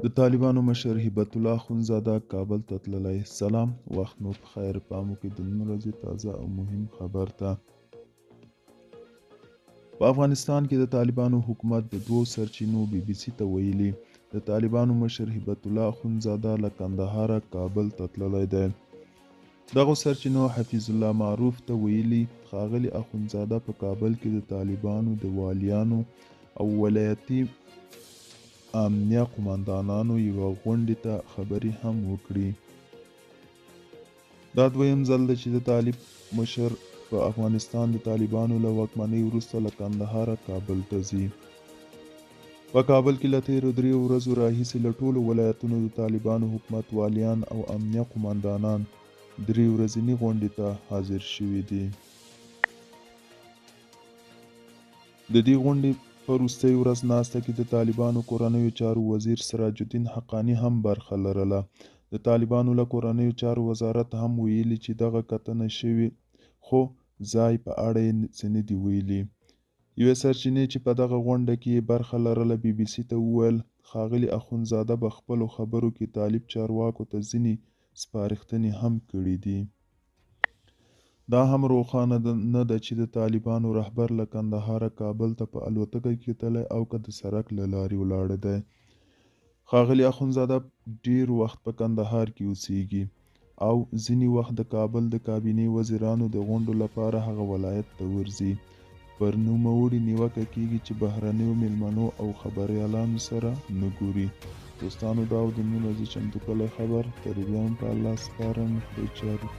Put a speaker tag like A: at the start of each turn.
A: د طالبانو مشر هبت الله اخندزاده کابل ته تللی. سلام، وخت مو په خیر. پام وکړئ د نن ورځې تازه او مهم خبر ته. په افغانستان کې د طالبانو حکومت د دوو سرچینو BBC ته ویلي د طالبانو مشر هبت الله اخندزاده له کندهاره کابل ته تللی دی. دغو سرچینو حفیظ الله معروف ته ویلي ښاغلي اخندزاده په کابل کې د طالبانو د والیانو او ولایتي امنیه قوماندانانو یوه غونډې ته خبرې هم وکړي. دا دویم ځل دی چې د طالب مشر په افغانستان د طالبانو له واکمنۍ وروسته له کندهاره کابل ته ځي. په کابل کې له تېرو 3 ورځو راهیسې له ټولو ولایتونو د طالبانو حکومت والیان او امنیه قوماندانان 3 ورځنۍ غونډې ته حاضر شوي دي. د دې غونډې په وروستۍ ورځ ناسته کې د طالبانو کورنیو چارو وزیر سراج الدین حقاني هم برخه لرله. د طالبانو له کورنیو چارو وزارت هم ویلي چې دغه کتنه شوې خو ځای په اړه یې څه نه دي ویلي. یوې سرچینې چې په دغه غونډه کې یې برخه لرله BBC ته وویل ښاغلي اخندزاده په خپلو خبرو کې طالب چارواکو ته ځینې سپارښتنې هم کړي دي. دا هم روښانه نه ده چې د طالبانو رهبر له کندهاره کابل ته په الوتکه کې تللی او که د سړک له لارې ولاړی دی. ښاغلي اخندزاده ډیر وخت په کندهار کې اوسیږي او ځینې وخت د کابل د کابینې وزیرانو د غونډو لپاره هغه ولایت ته ورځي. پر نوموړي نیوکه کیږي چې بهرنیو میلمنو او خبریالانو سره نه ګوري. دوستانو، دا و د نن ورځې چمتو کړی خبر. تر بیا هم په الله سپارم. خدای چارو